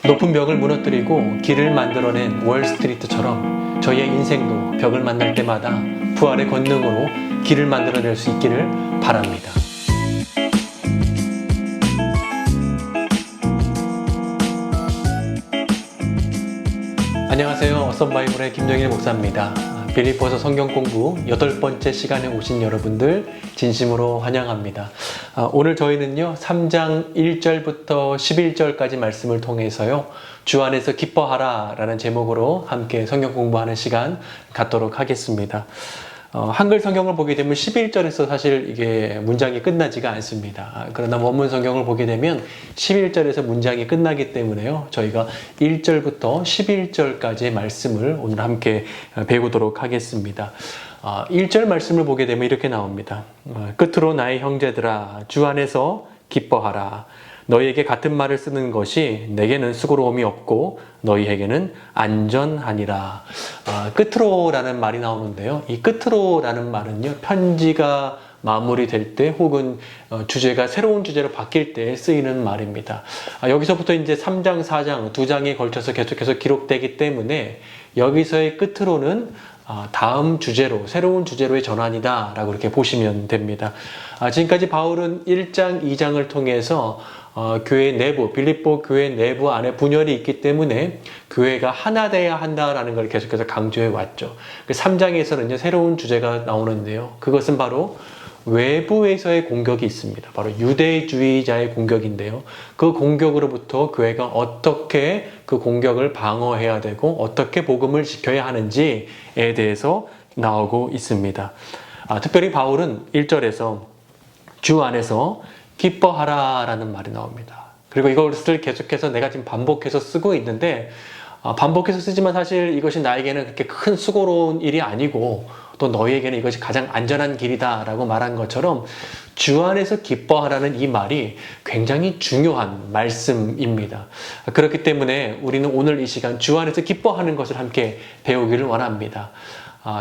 높은 벽을 무너뜨리고 길을 만들어낸 월스트리트처럼 저희의 인생도 벽을 만날 때마다 부활의 권능으로 길을 만들어낼 수 있기를 바랍니다. 안녕하세요. 어썸바이블의 김정일 목사입니다. 빌립보서 성경 공부 8번째 시간에 오신 여러분들 진심으로 환영합니다. 오늘 저희는요 3장 1절부터 11절까지 말씀을 통해서요 주 안에서 기뻐하라 라는 제목으로 함께 성경 공부하는 시간 갖도록 하겠습니다. 한글 성경을 보게 되면 11절에서 사실 이게 문장이 끝나지가 않습니다. 그러나 원문 성경을 보게 되면 11절에서 문장이 끝나기 때문에요. 저희가 1절부터 11절까지의 말씀을 오늘 함께 배우도록 하겠습니다. 1절 말씀을 보게 되면 이렇게 나옵니다. 끝으로 나의 형제들아 주 안에서 기뻐하라. 너희에게 같은 말을 쓰는 것이 내게는 수고로움이 없고 너희에게는 안전하니라. 끝으로라는 말이 나오는데요. 이 끝으로라는 말은요, 편지가 마무리될 때 혹은 주제가 새로운 주제로 바뀔 때 쓰이는 말입니다. 여기서부터 이제 3장, 4장, 2장에 걸쳐서 계속해서 기록되기 때문에 여기서의 끝으로는 다음 주제로, 새로운 주제로의 전환이다 라고 이렇게 보시면 됩니다. 지금까지 바울은 1장, 2장을 통해서 교회 내부, 빌립보 교회 내부 안에 분열이 있기 때문에 교회가 하나 돼야 한다라는 걸 계속해서 강조해 왔죠. 3장에서는요, 새로운 주제가 나오는데요. 그것은 바로 외부에서의 공격이 있습니다. 바로 유대주의자의 공격인데요. 그 공격으로부터 교회가 어떻게 그 공격을 방어해야 되고 어떻게 복음을 지켜야 하는지에 대해서 나오고 있습니다. 특별히 바울은 1절에서 주 안에서 기뻐하라 라는 말이 나옵니다. 그리고 이것을 계속해서 내가 지금 반복해서 쓰고 있는데 반복해서 쓰지만 사실 이것이 나에게는 그렇게 큰 수고로운 일이 아니고 또 너희에게는 이것이 가장 안전한 길이다 라고 말한 것처럼 주 안에서 기뻐하라는 이 말이 굉장히 중요한 말씀입니다. 그렇기 때문에 우리는 오늘 이 시간 주 안에서 기뻐하는 것을 함께 배우기를 원합니다.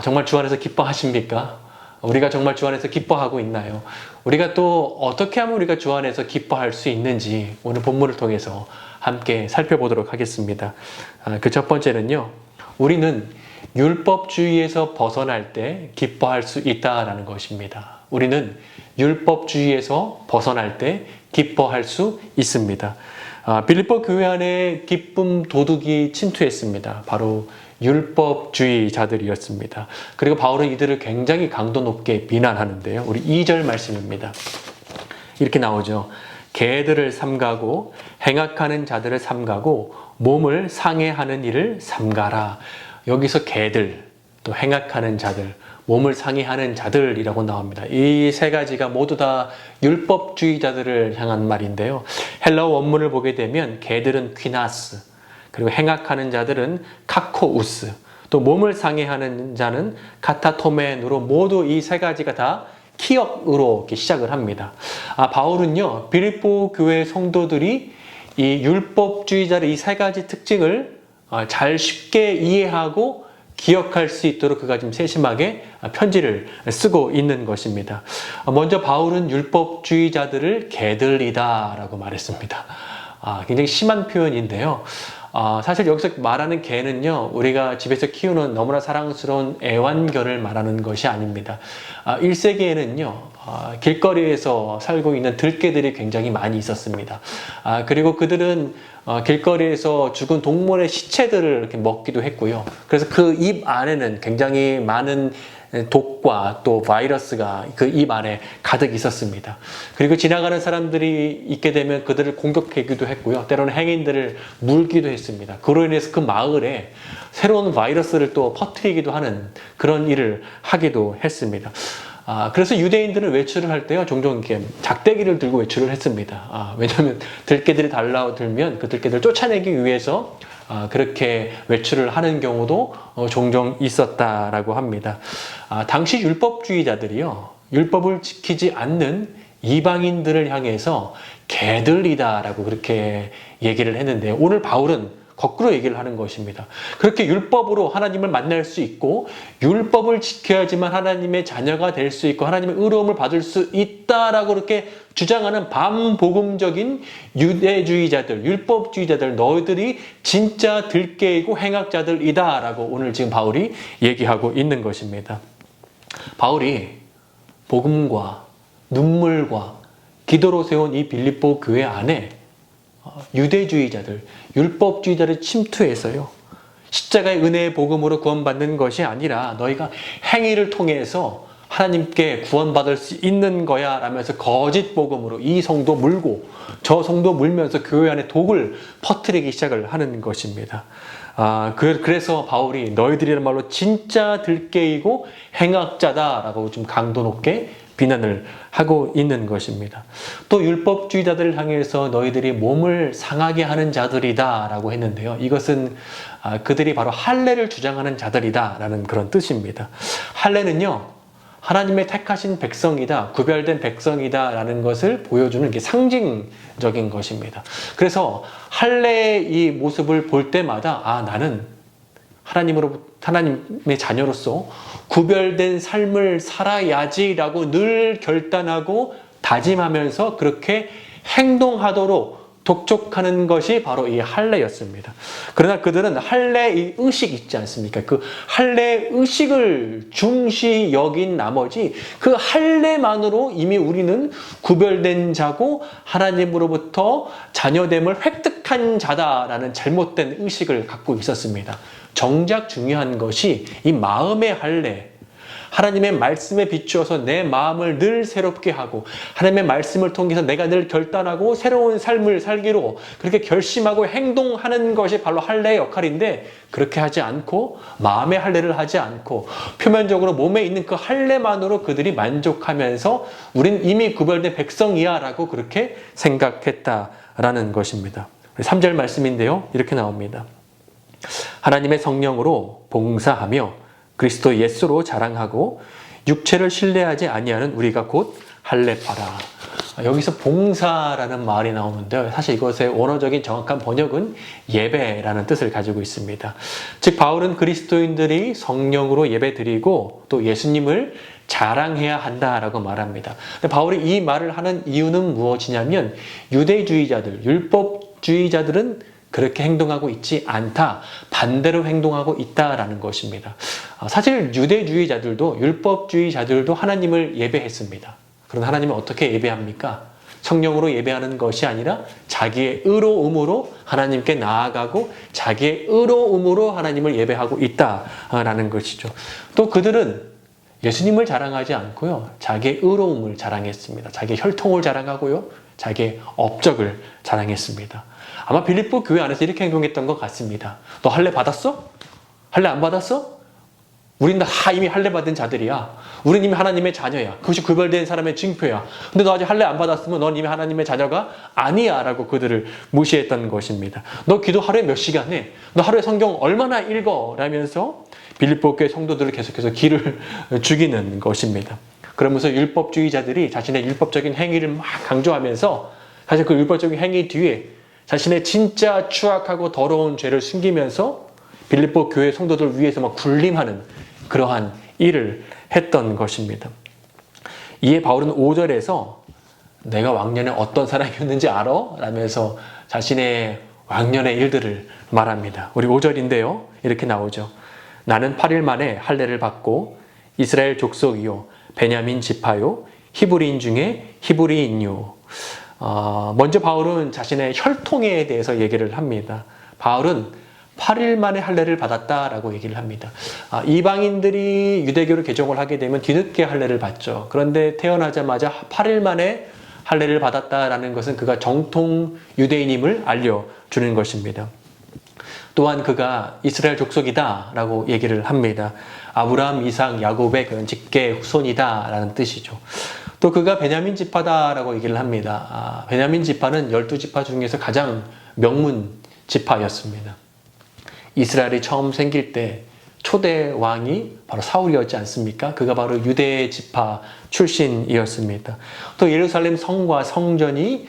정말 주 안에서 기뻐하십니까? 우리가 정말 주 안에서 기뻐하고 있나요? 우리가 또 어떻게 하면 우리가 주 안에서 기뻐할 수 있는지 오늘 본문을 통해서 함께 살펴보도록 하겠습니다. 그 첫 번째는요, 우리는 율법주의에서 벗어날 때 기뻐할 수 있다라는 것입니다. 우리는 율법주의에서 벗어날 때 기뻐할 수 있습니다. 빌립보 교회 안에 기쁨 도둑이 침투했습니다. 바로 율법주의자들이었습니다. 그리고 바울은 이들을 굉장히 강도 높게 비난하는데요. 우리 2절 말씀입니다. 이렇게 나오죠. 개들을 삼가고 행악하는 자들을 삼가고 몸을 상해하는 일을 삼가라. 여기서 개들, 또 행악하는 자들, 몸을 상해하는 자들이라고 나옵니다. 이 세 가지가 모두 다 율법주의자들을 향한 말인데요. 헬라어 원문을 보게 되면 개들은 퀴나스, 그리고 행악하는 자들은 카코우스, 또 몸을 상해하는 자는 카타토멘으로 모두 이 세 가지가 다 키역으로 이렇게 시작을 합니다. 바울은요, 빌립보 교회 성도들이 이 율법주의자의 이 세 가지 특징을 잘 쉽게 이해하고 기억할 수 있도록 그가 지금 세심하게 편지를 쓰고 있는 것입니다. 먼저 바울은 율법주의자들을 개들이다 라고 말했습니다. 굉장히 심한 표현인데요. 사실 여기서 말하는 개는요, 우리가 집에서 키우는 너무나 사랑스러운 애완견을 말하는 것이 아닙니다. 1세기에는요, 길거리에서 살고 있는 들개들이 굉장히 많이 있었습니다. 그리고 그들은 길거리에서 죽은 동물의 시체들을 이렇게 먹기도 했고요. 그래서 그 입 안에는 굉장히 많은 독과 또 바이러스가 그 입 안에 가득 있었습니다. 그리고 지나가는 사람들이 있게 되면 그들을 공격하기도 했고요. 때로는 행인들을 물기도 했습니다. 그로 인해서 그 마을에 새로운 바이러스를 또 퍼뜨리기도 하는 그런 일을 하기도 했습니다. 그래서 유대인들은 외출을 할 때요, 종종 이렇게 작대기를 들고 외출을 했습니다. 왜냐하면 들개들이 달라들면 그 들개들을 쫓아내기 위해서 그렇게 외출을 하는 경우도 종종 있었다라고 합니다. 당시 율법주의자들이요, 율법을 지키지 않는 이방인들을 향해서 개들이다라고 그렇게 얘기를 했는데, 오늘 바울은 거꾸로 얘기를 하는 것입니다. 그렇게 율법으로 하나님을 만날 수 있고 율법을 지켜야지만 하나님의 자녀가 될 수 있고 하나님의 의로움을 받을 수 있다라고 그렇게 주장하는 반복음적인 유대주의자들, 율법주의자들, 너희들이 진짜 들깨이고 행악자들이다 라고 오늘 지금 바울이 얘기하고 있는 것입니다. 바울이 복음과 눈물과 기도로 세운 이 빌립보 교회 안에 유대주의자들, 율법주의자를 침투해서요, 십자가의 은혜의 복음으로 구원받는 것이 아니라 너희가 행위를 통해서 하나님께 구원받을 수 있는 거야 라면서 거짓 복음으로 이 성도 물고 저 성도 물면서 교회 안에 독을 퍼뜨리기 시작을 하는 것입니다. 그래서 바울이 너희들이란 말로 진짜 들깨이고 행악자다라고 좀 강도 높게 비난을 하고 있는 것입니다. 또 율법주의자들을 향해서 너희들이 몸을 상하게 하는 자들이다 라고 했는데요. 이것은 그들이 바로 할례를 주장하는 자들이다 라는 그런 뜻입니다. 할례는요, 하나님의 택하신 백성이다, 구별된 백성이다 라는 것을 보여주는 게 상징적인 것입니다. 그래서 할례의 이 모습을 볼 때마다 나는 하나님의 자녀로서 구별된 삶을 살아야지라고 늘 결단하고 다짐하면서 그렇게 행동하도록 독촉하는 것이 바로 이 할례였습니다. 그러나 그들은 할례의 의식 있지 않습니까? 그 할례의 의식을 중시 여긴 나머지 그 할례만으로 이미 우리는 구별된 자고 하나님으로부터 자녀됨을 획득한 자다라는 잘못된 의식을 갖고 있었습니다. 정작 중요한 것이 이 마음의 할례, 하나님의 말씀에 비추어서 내 마음을 늘 새롭게 하고 하나님의 말씀을 통해서 내가 늘 결단하고 새로운 삶을 살기로 그렇게 결심하고 행동하는 것이 바로 할례의 역할인데, 그렇게 하지 않고 마음의 할례를 하지 않고 표면적으로 몸에 있는 그 할례만으로 그들이 만족하면서 우린 이미 구별된 백성이야 라고 그렇게 생각했다라는 것입니다. 3절 말씀인데요, 이렇게 나옵니다. 하나님의 성령으로 봉사하며 그리스도 예수로 자랑하고 육체를 신뢰하지 아니하는 우리가 곧 할례파라. 여기서 봉사라는 말이 나오는데요. 사실 이것의 원어적인 정확한 번역은 예배라는 뜻을 가지고 있습니다. 즉 바울은 그리스도인들이 성령으로 예배드리고 또 예수님을 자랑해야 한다라고 말합니다. 근데 바울이 이 말을 하는 이유는 무엇이냐면 유대주의자들, 율법주의자들은 그렇게 행동하고 있지 않다, 반대로 행동하고 있다라는 것입니다. 사실 유대주의자들도 율법주의자들도 하나님을 예배했습니다. 그럼 하나님은 어떻게 예배합니까? 성령으로 예배하는 것이 아니라 자기의 의로움으로 하나님께 나아가고 자기의 의로움으로 하나님을 예배하고 있다라는 것이죠. 또 그들은 예수님을 자랑하지 않고요, 자기의 의로움을 자랑했습니다. 자기의 혈통을 자랑하고요, 자기의 업적을 자랑했습니다. 아마 빌립보 교회 안에서 이렇게 행동했던 것 같습니다. 너 할례 받았어? 할례 안 받았어? 우린 다 이미 할례 받은 자들이야. 우린 이미 하나님의 자녀야. 그것이 구별된 사람의 증표야. 근데 너 아직 할례 안 받았으면 넌 이미 하나님의 자녀가 아니야 라고 그들을 무시했던 것입니다. 너 기도 하루에 몇 시간 해? 너 하루에 성경 얼마나 읽어? 라면서 빌립보 교회 성도들을 계속해서 기를 죽이는 것입니다. 그러면서 율법주의자들이 자신의 율법적인 행위를 막 강조하면서 사실 그 율법적인 행위 뒤에 자신의 진짜 추악하고 더러운 죄를 숨기면서 빌립보 교회 성도들 위해서 막 군림하는 그러한 일을 했던 것입니다. 이에 바울은 5절에서 내가 왕년에 어떤 사람이었는지 알아? 라면서 자신의 왕년의 일들을 말합니다. 우리 5절인데요. 이렇게 나오죠. 나는 8일 만에 할례를 받고 이스라엘 족속이요 베냐민 지파요 히브리인 중에 히브리인요. 먼저 바울은 자신의 혈통에 대해서 얘기를 합니다. 바울은 8일 만에 할례를 받았다라고 얘기를 합니다. 이방인들이 유대교를 개종을 하게 되면 뒤늦게 할례를 받죠. 그런데 태어나자마자 8일 만에 할례를 받았다라는 것은 그가 정통 유대인임을 알려주는 것입니다. 또한 그가 이스라엘 족속이다라고 얘기를 합니다. 아브라함, 이삭, 야곱의 그런 직계 후손이다라는 뜻이죠. 또 그가 베냐민 지파다라고 얘기를 합니다. 베냐민 지파는 12지파 중에서 가장 명문 지파였습니다. 이스라엘이 처음 생길 때 초대 왕이 바로 사울이었지 않습니까? 그가 바로 유대 지파 출신이었습니다. 또 예루살렘 성과 성전이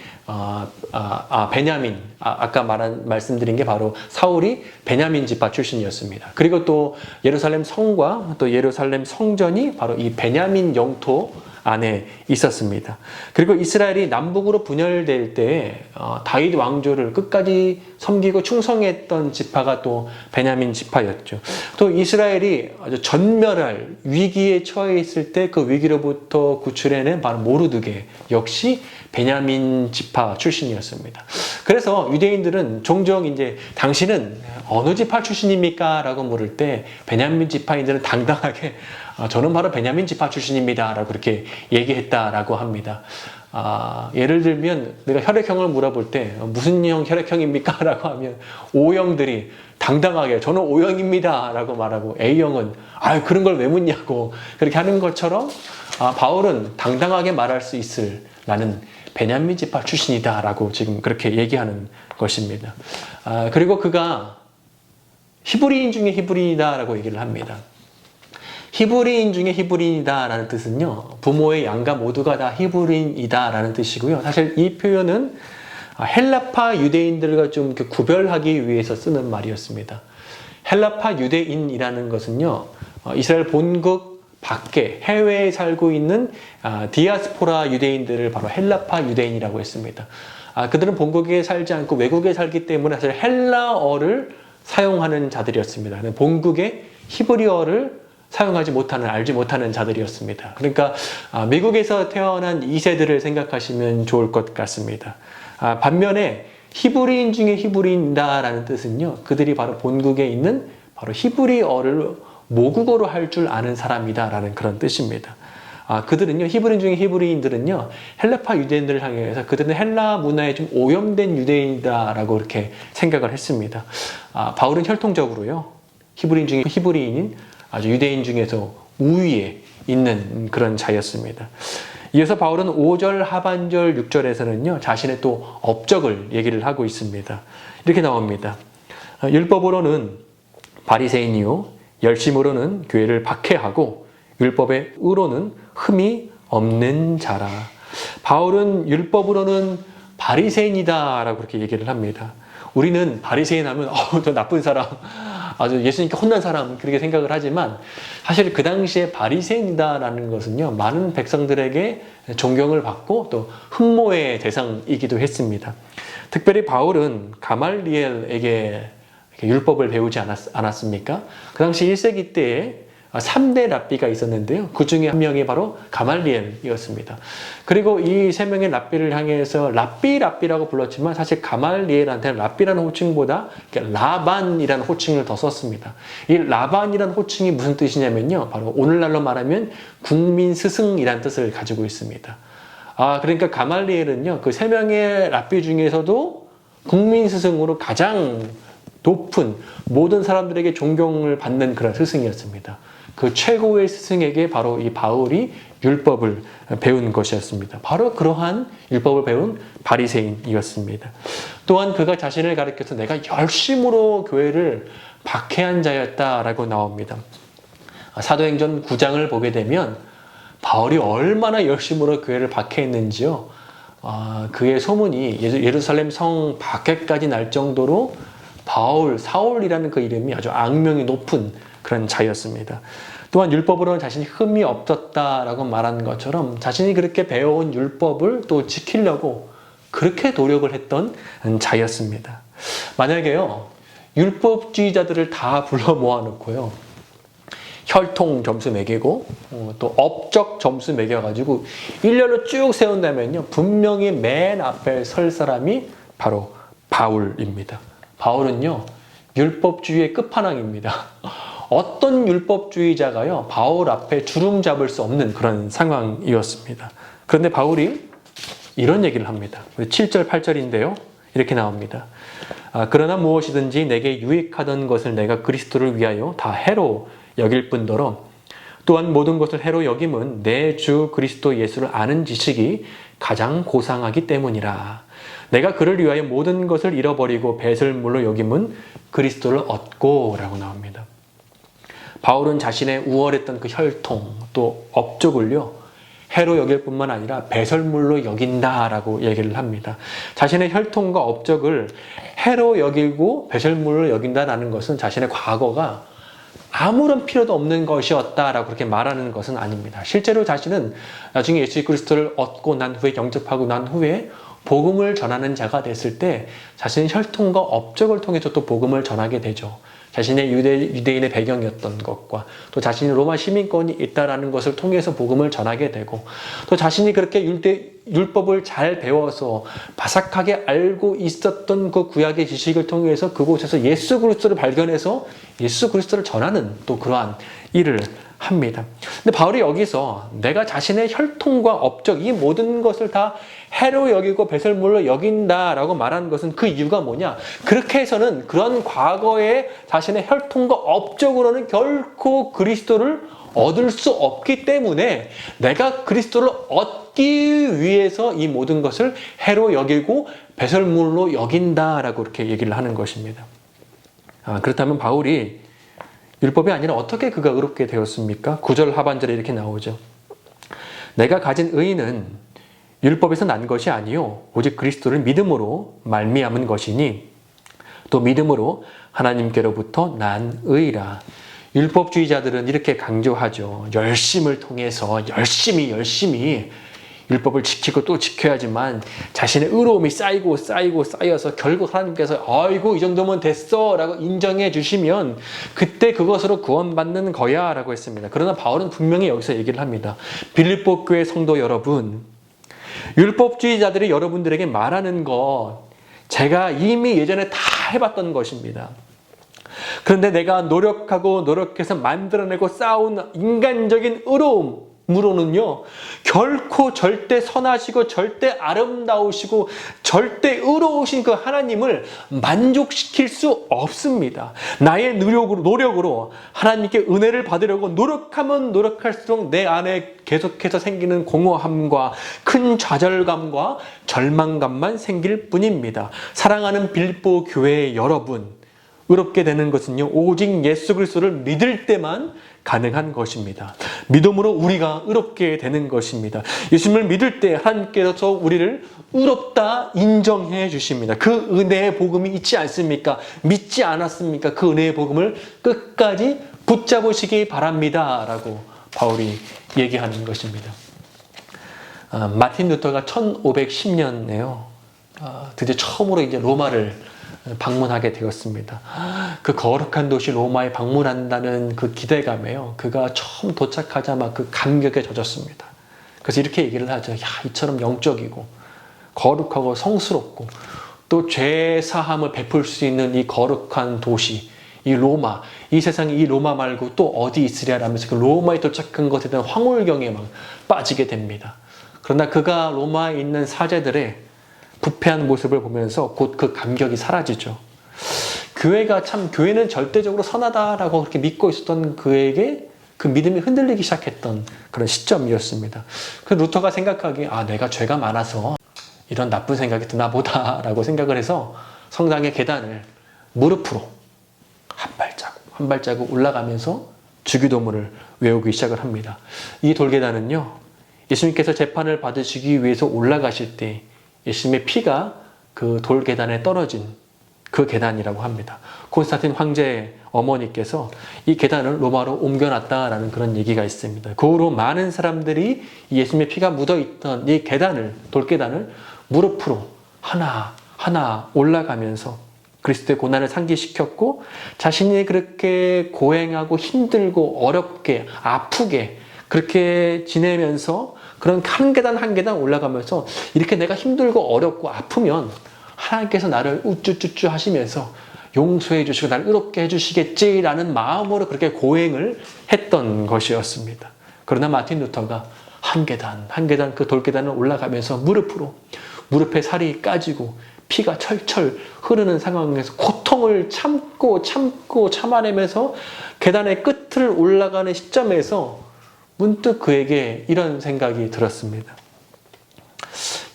베냐민, 아까 말씀드린 게 바로 사울이 베냐민 지파 출신이었습니다. 그리고 또 예루살렘 성과 또 예루살렘 성전이 바로 이 베냐민 영토 안에 있었습니다. 그리고 이스라엘이 남북으로 분열될 때 다윗 왕조를 끝까지 섬기고 충성했던 지파가 또 베냐민 지파였죠. 또 이스라엘이 아주 전멸할 위기에 처해 있을 때 그 위기로부터 구출해낸 바로 모르드게 역시 베냐민 지파 출신이었습니다. 그래서 유대인들은 종종 이제 당신은 어느 지파 출신입니까? 라고 물을 때 베냐민 지파인들은 당당하게 저는 바로 베냐민 지파 출신입니다. 라고 그렇게 얘기했다라고 합니다. 예를 들면 내가 혈액형을 물어볼 때 무슨 형 혈액형입니까? 라고 하면 O형들이 당당하게 저는 O형입니다. 라고 말하고 A형은 그런 걸 왜 묻냐고 그렇게 하는 것처럼 바울은 당당하게 말할 수 있을 나는 베냐민 지파 출신이다 라고 지금 그렇게 얘기하는 것입니다. 그리고 그가 히브리인 중에 히브리인이다 라고 얘기를 합니다. 히브리인 중에 히브리인이다 라는 뜻은요, 부모의 양가 모두가 다 히브리인이다 라는 뜻이고요. 사실 이 표현은 헬라파 유대인들과 좀 이렇게 구별하기 위해서 쓰는 말이었습니다. 헬라파 유대인이라는 것은요, 이스라엘 본국 밖에 해외에 살고 있는 디아스포라 유대인들을 바로 헬라파 유대인이라고 했습니다. 그들은 본국에 살지 않고 외국에 살기 때문에 사실 헬라어를 사용하는 자들이었습니다. 본국의 히브리어를 사용하지 못하는, 알지 못하는 자들이었습니다. 그러니까 미국에서 태어난 2세들을 생각하시면 좋을 것 같습니다. 반면에 히브리인 중에 히브리인다라는 뜻은요, 그들이 바로 본국에 있는 바로 히브리어를 모국어로 할 줄 아는 사람이다라는 그런 뜻입니다. 그들은요, 히브리인 중에 히브리인들은요, 헬라파 유대인들을 향해서 그들은 헬라 문화에 좀 오염된 유대인이다라고 이렇게 생각을 했습니다. 바울은 혈통적으로요, 히브리인 중에 히브리인인 아주 유대인 중에서 우위에 있는 그런 자였습니다. 이어서 바울은 5절 하반절 6절에서는요, 자신의 또 업적을 얘기를 하고 있습니다. 이렇게 나옵니다. 율법으로는 바리새인이요, 열심으로는 교회를 박해하고 율법의 의로는 흠이 없는 자라. 바울은 율법으로는 바리새인이다라고 그렇게 얘기를 합니다. 우리는 바리새인 하면 저 나쁜 사람, 아주 예수님께 혼난 사람 그렇게 생각을 하지만 사실 그 당시에 바리새인이다라는 것은요, 많은 백성들에게 존경을 받고 또 흠모의 대상이기도 했습니다. 특별히 바울은 가말리엘에게 율법을 배우지 않았습니까? 그 당시 1세기 때에 3대 랍비가 있었는데요. 그 중에 한 명이 바로 가말리엘이었습니다. 그리고 이 세 명의 랍비를 향해서 랍비라고 불렀지만 사실 가말리엘한테는 랍비라는 호칭보다 라반이라는 호칭을 더 썼습니다. 이 라반이라는 호칭이 무슨 뜻이냐면요, 바로 오늘날로 말하면 국민 스승이라는 뜻을 가지고 있습니다. 그러니까 가말리엘은요, 그 세 명의 랍비 중에서도 국민 스승으로 가장 높은, 모든 사람들에게 존경을 받는 그런 스승이었습니다. 그 최고의 스승에게 바로 이 바울이 율법을 배운 것이었습니다. 바로 그러한 율법을 배운 바리새인이었습니다. 또한 그가 자신을 가리켜서 내가 열심으로 교회를 박해한 자였다라고 나옵니다. 사도행전 9장을 보게 되면 바울이 얼마나 열심으로 교회를 박해했는지요, 그의 소문이 예루살렘 성 밖에까지 날 정도로 사울이라는 그 이름이 아주 악명이 높은 그런 자였습니다. 또한 율법으로는 자신이 흠이 없었다라고 말한 것처럼 자신이 그렇게 배워온 율법을 또 지키려고 그렇게 노력을 했던 자였습니다. 만약에요, 율법주의자들을 다 불러 모아놓고요, 혈통 점수 매기고 또 업적 점수 매겨가지고 일렬로 쭉 세운다면요, 분명히 맨 앞에 설 사람이 바로 바울입니다. 바울은요, 율법주의의 끝판왕입니다. 어떤 율법주의자가요, 바울 앞에 주름 잡을 수 없는 그런 상황이었습니다. 그런데 바울이 이런 얘기를 합니다. 7절, 8절인데요. 이렇게 나옵니다. 그러나 무엇이든지 내게 유익하던 것을 내가 그리스도를 위하여 다 해로 여길 뿐더러 또한 모든 것을 해로 여김은 내 주 그리스도 예수를 아는 지식이 가장 고상하기 때문이라. 내가 그를 위하여 모든 것을 잃어버리고 배설물로 여김은 그리스도를 얻고 라고 나옵니다. 바울은 자신의 우월했던 그 혈통 또 업적을요 해로 여길 뿐만 아니라 배설물로 여긴다라고 얘기를 합니다. 자신의 혈통과 업적을 해로 여기고 배설물로 여긴다라는 것은 자신의 과거가 아무런 필요도 없는 것이었다라고 그렇게 말하는 것은 아닙니다. 실제로 자신은 나중에 예수 그리스도를 얻고 난 후에 영접하고 난 후에 복음을 전하는 자가 됐을 때 자신의 혈통과 업적을 통해서 또 복음을 전하게 되죠. 자신의 유대인의 배경이었던 것과 또 자신이 로마 시민권이 있다라는 것을 통해서 복음을 전하게 되고 또 자신이 그렇게 율법을 잘 배워서 바삭하게 알고 있었던 그 구약의 지식을 통해서 그곳에서 예수 그리스도를 발견해서 예수 그리스도를 전하는 또 그러한 일을 합니다. 근데 바울이 여기서 내가 자신의 혈통과 업적 이 모든 것을 다 해로 여기고 배설물로 여긴다라고 말하는 것은 그 이유가 뭐냐? 그렇게 해서는 그런 과거의 자신의 혈통과 업적으로는 결코 그리스도를 얻을 수 없기 때문에 내가 그리스도를 얻기 위해서 이 모든 것을 해로 여기고 배설물로 여긴다라고 이렇게 얘기를 하는 것입니다. 그렇다면 바울이 율법이 아니라 어떻게 그가 의롭게 되었습니까? 9절 하반절에 이렇게 나오죠. 내가 가진 의는 율법에서 난 것이 아니요 오직 그리스도를 믿음으로 말미암은 것이니 또 믿음으로 하나님께로부터 난 의라. 율법주의자들은 이렇게 강조하죠. 열심을 통해서 열심히 율법을 지키고 또 지켜야지만 자신의 의로움이 쌓여서 결국 하나님께서 아이고 이 정도면 됐어 라고 인정해 주시면 그때 그것으로 구원받는 거야 라고 했습니다. 그러나 바울은 분명히 여기서 얘기를 합니다. 빌립보 교회 성도 여러분, 율법주의자들이 여러분들에게 말하는 것 제가 이미 예전에 다 해봤던 것입니다. 그런데 내가 노력해서 만들어내고 쌓아온 인간적인 의로움으로는요 결코 절대 선하시고 절대 아름다우시고 절대 의로우신 그 하나님을 만족시킬 수 없습니다. 나의 노력으로 하나님께 은혜를 받으려고 노력하면 노력할수록 내 안에 계속해서 생기는 공허함과 큰 좌절감과 절망감만 생길 뿐입니다. 사랑하는 빌립보 교회의 여러분, 의롭게 되는 것은요 오직 예수 그리스도를 믿을 때만 가능한 것입니다. 믿음으로 우리가 의롭게 되는 것입니다. 예수님을 믿을 때 하나님께서 우리를 의롭다 인정해 주십니다. 그 은혜의 복음이 있지 않습니까? 믿지 않았습니까? 그 은혜의 복음을 끝까지 붙잡으시기 바랍니다 라고 바울이 얘기하는 것입니다. 마틴 루터가 1510년에요 드디어 처음으로 이제 로마를 방문하게 되었습니다. 그 거룩한 도시 로마에 방문한다는 그 기대감에요. 그가 처음 도착하자마자 그 감격에 젖었습니다. 그래서 이렇게 얘기를 하죠. 야, 이처럼 영적이고 거룩하고 성스럽고 또 죄 사함을 베풀 수 있는 이 거룩한 도시, 이 로마, 이 세상에 이 로마 말고 또 어디 있으랴라면서 그 로마에 도착한 것에 대한 황홀경에 막 빠지게 됩니다. 그러나 그가 로마에 있는 사제들의 부패한 모습을 보면서 곧 그 감격이 사라지죠. 교회는 절대적으로 선하다라고 그렇게 믿고 있었던 그에게 그 믿음이 흔들리기 시작했던 그런 시점이었습니다. 그 루터가 생각하기에 내가 죄가 많아서 이런 나쁜 생각이 드나 보다라고 생각을 해서 성당의 계단을 무릎으로 한 발자국 올라가면서 주기도문을 외우기 시작을 합니다. 이 돌계단은요 예수님께서 재판을 받으시기 위해서 올라가실 때 예수님의 피가 그 돌계단에 떨어진 그 계단이라고 합니다. 콘스탄틴 황제의 어머니께서 이 계단을 로마로 옮겨놨다라는 그런 얘기가 있습니다. 그 후로 많은 사람들이 예수님의 피가 묻어있던 이 돌계단을 무릎으로 하나 올라가면서 그리스도의 고난을 상기시켰고 자신이 그렇게 고행하고 힘들고 어렵게 아프게 그렇게 지내면서 그런 한 계단 한 계단 올라가면서 이렇게 내가 힘들고 어렵고 아프면 하나님께서 나를 우쭈쭈쭈 하시면서 용서해 주시고 나를 의롭게 해주시겠지라는 마음으로 그렇게 고행을 했던 것이었습니다. 그러나 마틴 루터가 한 계단 그 돌계단을 올라가면서 무릎에 살이 까지고 피가 철철 흐르는 상황에서 고통을 참아내면서 계단의 끝을 올라가는 시점에서 문득 그에게 이런 생각이 들었습니다.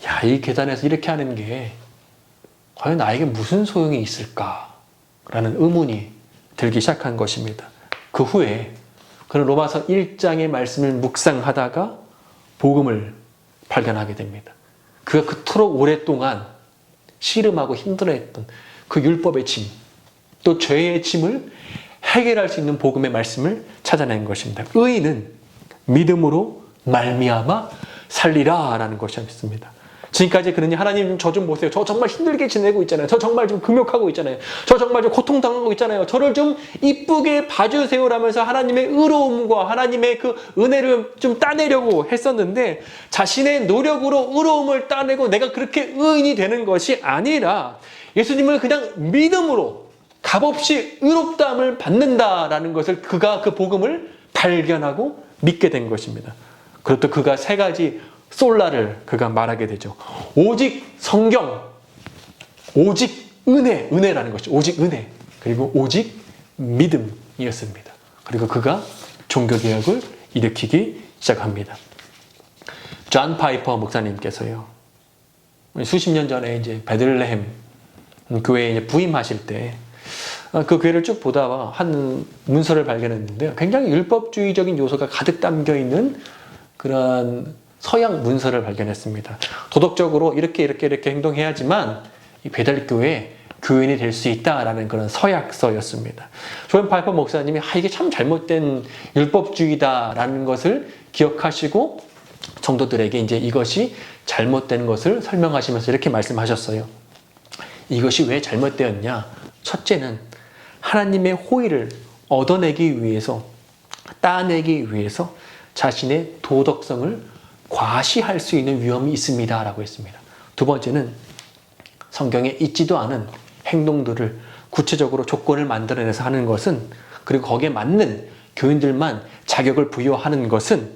야, 이 계단에서 이렇게 하는 게 과연 나에게 무슨 소용이 있을까라는 의문이 들기 시작한 것입니다. 그 후에 그는 로마서 1장의 말씀을 묵상하다가 복음을 발견하게 됩니다. 그가 그토록 오랫동안 씨름하고 힘들어했던 그 율법의 짐, 또 죄의 짐을 해결할 수 있는 복음의 말씀을 찾아낸 것입니다. 의인은 믿음으로 말미암아 살리라 라는 것이었습니다. 지금까지 그는 하나님 저 좀 보세요. 저 정말 힘들게 지내고 있잖아요. 저 정말 좀 금욕하고 있잖아요. 저 정말 좀 고통당하고 있잖아요. 저를 좀 이쁘게 봐주세요라면서 하나님의 의로움과 하나님의 그 은혜를 좀 따내려고 했었는데 자신의 노력으로 의로움을 따내고 내가 그렇게 의인이 되는 것이 아니라 예수님을 그냥 믿음으로 값없이 의롭다함을 받는다라는 것을 그가 그 복음을 발견하고 믿게 된 것입니다. 그것도 그가 세 가지 솔라를 그가 말하게 되죠. 오직 성경, 오직 은혜, 은혜라는 것이죠. 오직 은혜, 그리고 오직 믿음이었습니다. 그리고 그가 종교개혁을 일으키기 시작합니다. 존 파이퍼 목사님께서요, 수십 년 전에 이제 베들레헴 교회에 이제 부임하실 때 그 교회를 쭉 보다가 한 문서를 발견했는데요. 굉장히 율법주의적인 요소가 가득 담겨 있는 그런 서양 문서를 발견했습니다. 도덕적으로 이렇게 행동해야지만 이 베들교회 교인이 될 수 있다라는 그런 서약서였습니다. 존 파이퍼 목사님이 이게 참 잘못된 율법주의다라는 것을 기억하시고 성도들에게 이제 이것이 잘못된 것을 설명하시면서 이렇게 말씀하셨어요. 이것이 왜 잘못되었냐? 첫째는 하나님의 호의를 얻어내기 위해서, 따내기 위해서 자신의 도덕성을 과시할 수 있는 위험이 있습니다 라고 했습니다. 두 번째는 성경에 있지도 않은 행동들을 구체적으로 조건을 만들어내서 하는 것은, 그리고 거기에 맞는 교인들만 자격을 부여하는 것은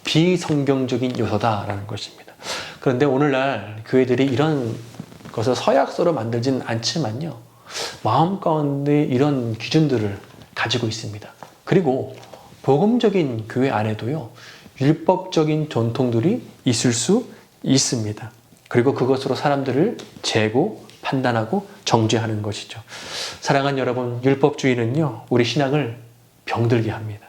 비성경적인 요소다라는 것입니다. 그런데 오늘날 교회들이 이런 것을 서약서로 만들지는 않지만요, 마음 가운데 이런 기준들을 가지고 있습니다. 그리고 복음적인 교회 안에도요, 율법적인 전통들이 있을 수 있습니다. 그리고 그것으로 사람들을 재고 판단하고 정죄하는 것이죠. 사랑하는 여러분, 율법주의는요, 우리 신앙을 병들게 합니다.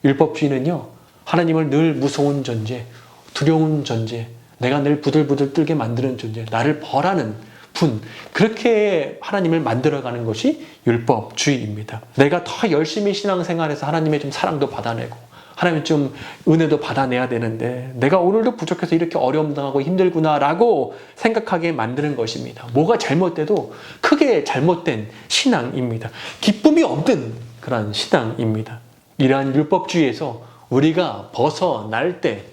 율법주의는요, 하나님을 늘 무서운 존재, 두려운 존재, 내가 늘 부들부들 떨게 만드는 존재, 나를 벌하는 분, 그렇게 하나님을 만들어가는 것이 율법주의입니다. 내가 더 열심히 신앙생활해서 하나님의 좀 사랑도 받아내고 하나님 좀 은혜도 받아내야 되는데 내가 오늘도 부족해서 이렇게 어려움 당하고 힘들구나라고 생각하게 만드는 것입니다. 뭐가 잘못돼도 크게 잘못된 신앙입니다. 기쁨이 없는 그런 신앙입니다. 이러한 율법주의에서 우리가 벗어날 때,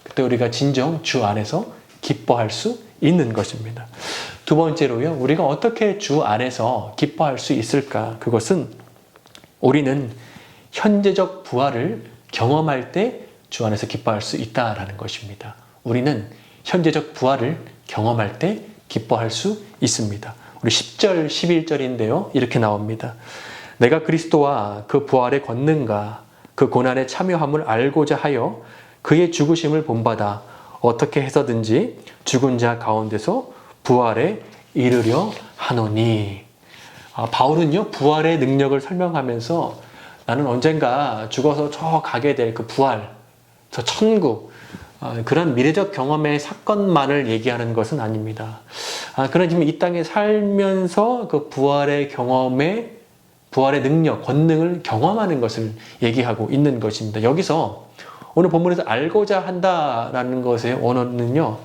그때 우리가 진정 주 안에서 기뻐할 수 있는 것입니다. 두 번째로요, 우리가 어떻게 주 안에서 기뻐할 수 있을까? 그것은 우리는 현재적 부활을 경험할 때 주 안에서 기뻐할 수 있다라는 것입니다. 우리는 현재적 부활을 경험할 때 기뻐할 수 있습니다. 우리 10절, 11절인데요. 이렇게 나옵니다. 내가 그리스도와 그 부활의 권능과 그 고난에 참여함을 알고자 하여 그의 죽으심을 본받아 어떻게 해서든지 죽은 자 가운데서 부활에 이르려 하노니. 바울은요, 부활의 능력을 설명하면서 나는 언젠가 죽어서 저 가게 될 그 부활, 저 천국, 그런 미래적 경험의 사건만을 얘기하는 것은 아닙니다. 그는 지금 이 땅에 살면서 그 부활의 경험에, 부활의 능력, 권능을 경험하는 것을 얘기하고 있는 것입니다. 여기서 오늘 본문에서 알고자 한다라는 것의 원어는요,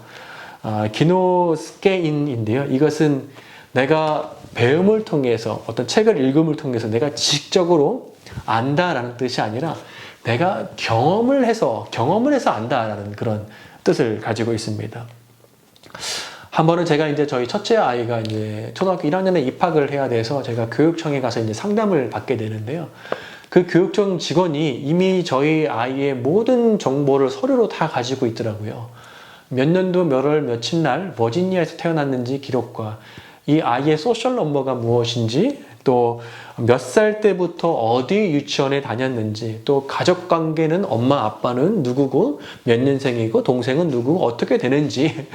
기노스케인인데요. 이것은 내가 배움을 통해서, 어떤 책을 읽음을 통해서 내가 지식적으로 안다라는 뜻이 아니라 내가 경험을 해서 안다라는 그런 뜻을 가지고 있습니다. 한 번은 제가 이제 저희 첫째 아이가 이제 초등학교 1학년에 입학을 해야 돼서 제가 교육청에 가서 이제 상담을 받게 되는데요. 그 교육청 직원이 이미 저희 아이의 모든 정보를 서류로 다 가지고 있더라고요. 몇 년도 몇 월 며칠 날 버지니아에서 태어났는지 기록과 이 아이의 소셜 넘버가 무엇인지, 또 몇 살 때부터 어디 유치원에 다녔는지, 또 가족 관계는 엄마 아빠는 누구고 몇 년생이고 동생은 누구고 어떻게 되는지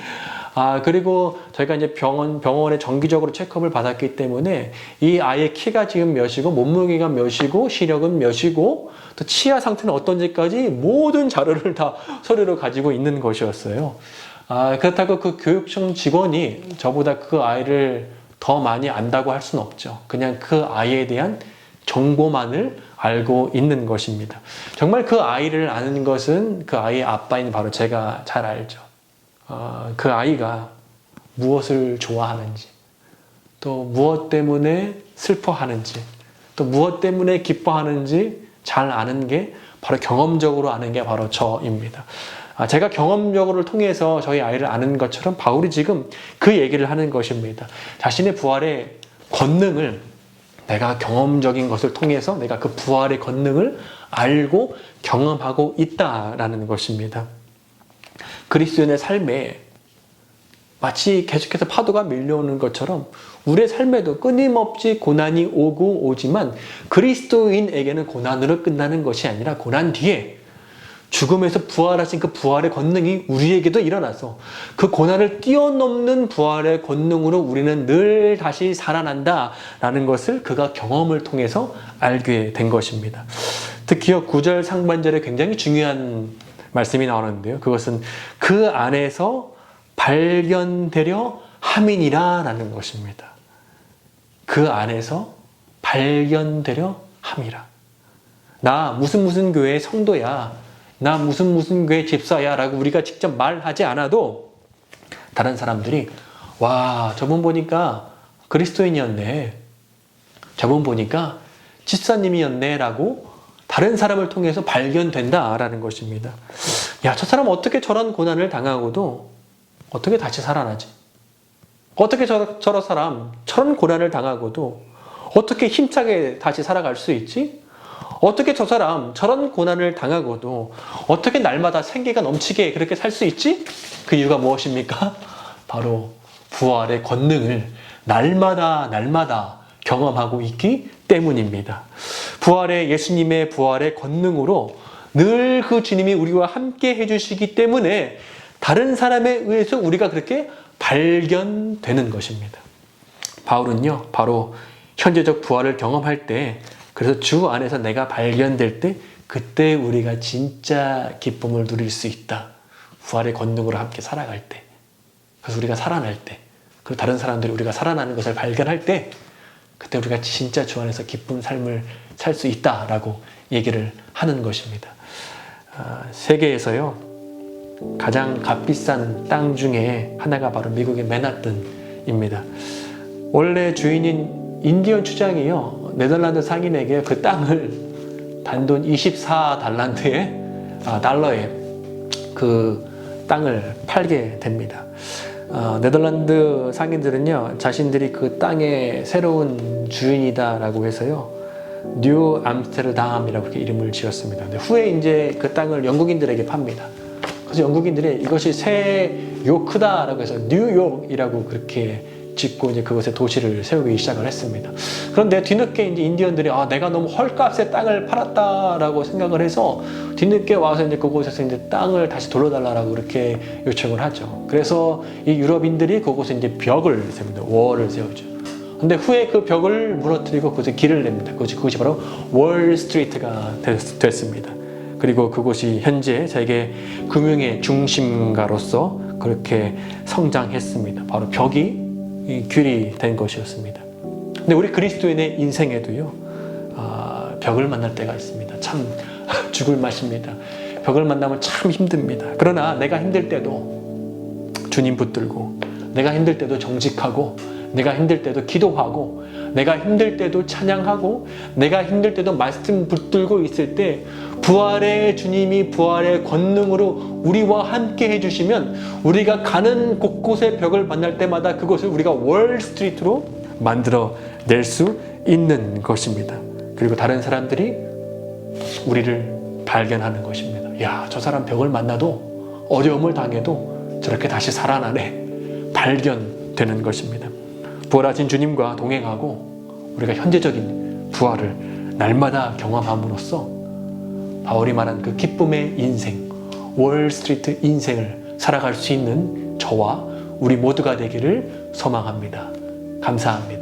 그리고 저희가 이제 병원에 정기적으로 체크업을 받았기 때문에 이 아이의 키가 지금 몇이고, 몸무게가 몇이고, 시력은 몇이고, 또 치아 상태는 어떤지까지 모든 자료를 다 서류로 가지고 있는 것이었어요. 그렇다고 그 교육청 직원이 저보다 그 아이를 더 많이 안다고 할 수는 없죠. 그냥 그 아이에 대한 정보만을 알고 있는 것입니다. 정말 그 아이를 아는 것은 그 아이의 아빠인 바로 제가 잘 알죠. 그 아이가 무엇을 좋아하는지, 또 무엇 때문에 슬퍼하는지, 또 무엇 때문에 기뻐하는지 잘 아는 게 바로 경험적으로 아는 게 바로 저입니다. 제가 경험적으로 통해서 저희 아이를 아는 것처럼 바울이 지금 그 얘기를 하는 것입니다. 자신의 부활의 권능을 내가 경험적인 것을 통해서 내가 그 부활의 권능을 알고 경험하고 있다라는 것입니다. 그리스도인의 삶에 마치 계속해서 파도가 밀려오는 것처럼 우리의 삶에도 끊임없이 고난이 오고 오지만 그리스도인에게는 고난으로 끝나는 것이 아니라 고난 뒤에 죽음에서 부활하신 그 부활의 권능이 우리에게도 일어나서 그 고난을 뛰어넘는 부활의 권능으로 우리는 늘 다시 살아난다라는 것을 그가 경험을 통해서 알게 된 것입니다. 특히요 9절 상반절에 굉장히 중요한 말씀이 나오는데요. 그것은 그 안에서 발견되려 함이니라 라는 것입니다. 그 안에서 발견되려 함이라. 나 무슨 교회의 성도야, 나 무슨 교회 집사야 라고 우리가 직접 말하지 않아도 다른 사람들이 와 저분 보니까 그리스도인이었네, 저분 보니까 집사님이었네 라고 다른 사람을 통해서 발견된다라는 것입니다. 야, 저 사람 어떻게 저런 고난을 당하고도 어떻게 다시 살아나지? 어떻게 저런 사람 저런 고난을 당하고도 어떻게 힘차게 다시 살아갈 수 있지? 어떻게 저 사람 저런 고난을 당하고도 어떻게 날마다 생기가 넘치게 그렇게 살 수 있지? 그 이유가 무엇입니까? 바로 부활의 권능을 날마다 경험하고 있기 때문입니다. 예수님의 부활의 권능으로 늘 그 주님이 우리와 함께 해주시기 때문에 다른 사람에 의해서 우리가 그렇게 발견되는 것입니다. 바울은요, 바로 현재적 부활을 경험할 때, 그래서 주 안에서 내가 발견될 때, 그때 우리가 진짜 기쁨을 누릴 수 있다. 부활의 권능으로 함께 살아갈 때, 그래서 우리가 살아날 때, 그리고 다른 사람들이 우리가 살아나는 것을 발견할 때, 그때 우리가 진짜 주 안에서 기쁜 삶을 살 수 있다라고 얘기를 하는 것입니다. 세계에서요 가장 값비싼 땅 중에 하나가 바로 미국의 맨하튼입니다. 원래 주인인 인디언 추장이요 네덜란드 상인에게 그 땅을 단돈 24달러에 그 땅을 팔게 됩니다. 네덜란드 상인들은요 자신들이 그 땅의 새로운 주인이다라고 해서요 뉴 암스테르담이라고 이렇게 이름을 지었습니다. 근데 후에 이제 그 땅을 영국인들에게 팝니다. 그래서 영국인들이 이것이 새 요크다라고 해서 뉴욕이라고 그렇게 짓고 이제 그것에 도시를 세우기 시작을 했습니다. 그런데 뒤늦게 이제 인디언들이 내가 너무 헐값에 땅을 팔았다라고 생각을 해서 뒤늦게 와서 이제 그곳에서 이제 땅을 다시 돌려달라고 그렇게 요청을 하죠. 그래서 이 유럽인들이 그곳에 이제 벽을 세웁니다. 월을 세우죠. 근데 후에 그 벽을 무너뜨리고 그곳에 길을 냅니다. 그것이 바로 월스트리트가 됐습니다. 그리고 그곳이 현재 세계 금융의 중심가로서 그렇게 성장했습니다. 바로 벽이 귤이 된 것이었습니다. 근데 우리 그리스도인의 인생에도요, 벽을 만날 때가 있습니다. 참 죽을 맛입니다. 벽을 만나면 참 힘듭니다. 그러나 내가 힘들 때도 주님 붙들고, 내가 힘들 때도 정직하고, 내가 힘들 때도 기도하고, 내가 힘들 때도 찬양하고, 내가 힘들 때도 말씀 붙들고 있을 때 부활의 주님이 부활의 권능으로 우리와 함께 해주시면 우리가 가는 곳곳의 벽을 만날 때마다 그것을 우리가 월스트리트로 만들어 낼 수 있는 것입니다. 그리고 다른 사람들이 우리를 발견하는 것입니다. 야, 저 사람 벽을 만나도 어려움을 당해도 저렇게 다시 살아나네. 발견되는 것입니다. 부활하신 주님과 동행하고 우리가 현재적인 부활을 날마다 경험함으로써 바울이 말한 그 기쁨의 인생, 월스트리트 인생을 살아갈 수 있는 저와 우리 모두가 되기를 소망합니다. 감사합니다.